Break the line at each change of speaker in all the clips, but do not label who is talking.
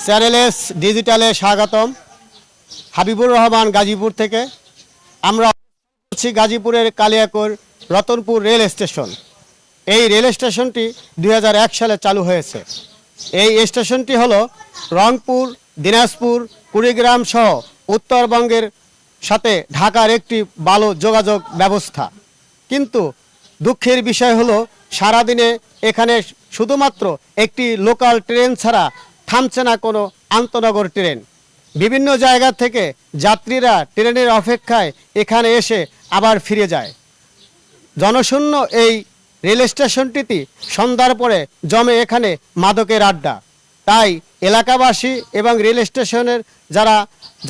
চ্যানেলএস ডিজিটালে স্বাগতম। হাবিবুর রহমান গাজীপুর থেকে। আমরা আছি গাজীপুরের কালিয়াকৈর রতনপুর রেল স্টেশন। এই রেল স্টেশনটি 2001 সালে চালু হয়েছে। এই স্টেশনটি হলো রংপুর, দিনাজপুর, কুড়িগ্রাম সহ উত্তরবঙ্গের সাথে ঢাকার একটি ভালো যোগাযোগ ব্যবস্থা। কিন্তু দুঃখের বিষয় হলো সারাদিনে এখানে শুধুমাত্র একটি লোকাল ট্রেন ছাড়া থামছে না কোনো আন্তনগর ট্রেন। বিভিন্ন জায়গা থেকে যাত্রীরা ট্রেনের অপেক্ষায় এখানে এসে আবার ফিরে যায়। জনশূন্য এই রেল স্টেশনটিতে সন্ধ্যার পরে জমে এখানে মাদকের আড্ডা। তাই এলাকাবাসী এবং রেল স্টেশনের যারা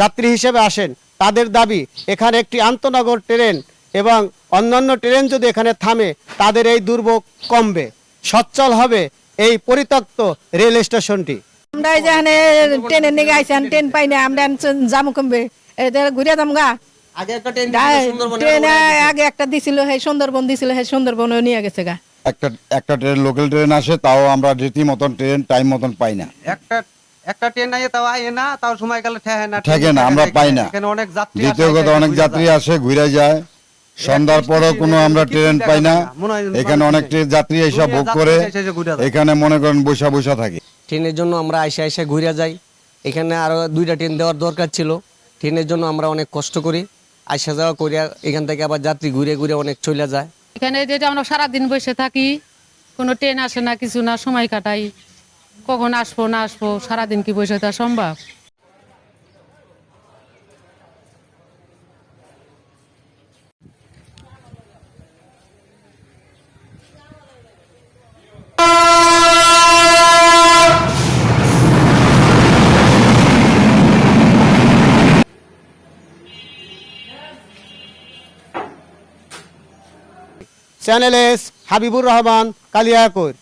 যাত্রী হিসেবে আসেন তাদের দাবি এখানে একটি আন্তনগর ট্রেন এবং অন্যান্য ট্রেন যদি এখানে থামে তাদের এই দুর্ভোগ কমবে, সচ্ছল হবে এই পরিত্যক্ত রেল স্টেশনটি।
আমরা যেখানে ট্রেনের নিয়ে আইসেন ট্রেন পাই না, আমরা যাবো কমবে ঘুরে যামগা। ট্রেনে আগে একটা দিছিল, সেই সুন্দরবন দিছিল, সেই সুন্দরবন নিয়ে গেছে গা।
একটা ট্রেন লোকাল ট্রেন আসে, তাও আমরা রীতি মতন ট্রেন টাইম মতন পাই না।
একটা ট্রেন আইয়ে তাও আইয়ে না, তাও সময় গেলে
ঠেকে না, আমরা পাই না। দ্বিতীয় কথা, অনেক যাত্রী আসে ঘুরে যায়, সন্ধ্যার পরও কোনো আমরা ট্রেন পাই না। এখানে অনেক যাত্রী এসে বুক করে এখানে মনে করেন বসা বসা থাকে।
ট্রেনের জন্য আমরা আইসা আইসা ঘুরে যাই। এখানে আরো 2টা ট্রেন দেওয়ার দরকার ছিল। ট্রেনের জন্য আমরা অনেক কষ্ট করি, আইসা যাওয়া করি। এখান থেকে আবার যাত্রী ঘুরে ঘুরে অনেক চলে যায়।
এখানে যেটা আমরা সারাদিন বসে থাকি, কোনো ট্রেন আসে না, কিছু না, সময় কাটাই। কখন আসবো না আসবো, সারাদিন কি বসে থাকা সম্ভব?
চ্যানেলএস হাবিবুর রহমান, কালিয়াকৈর।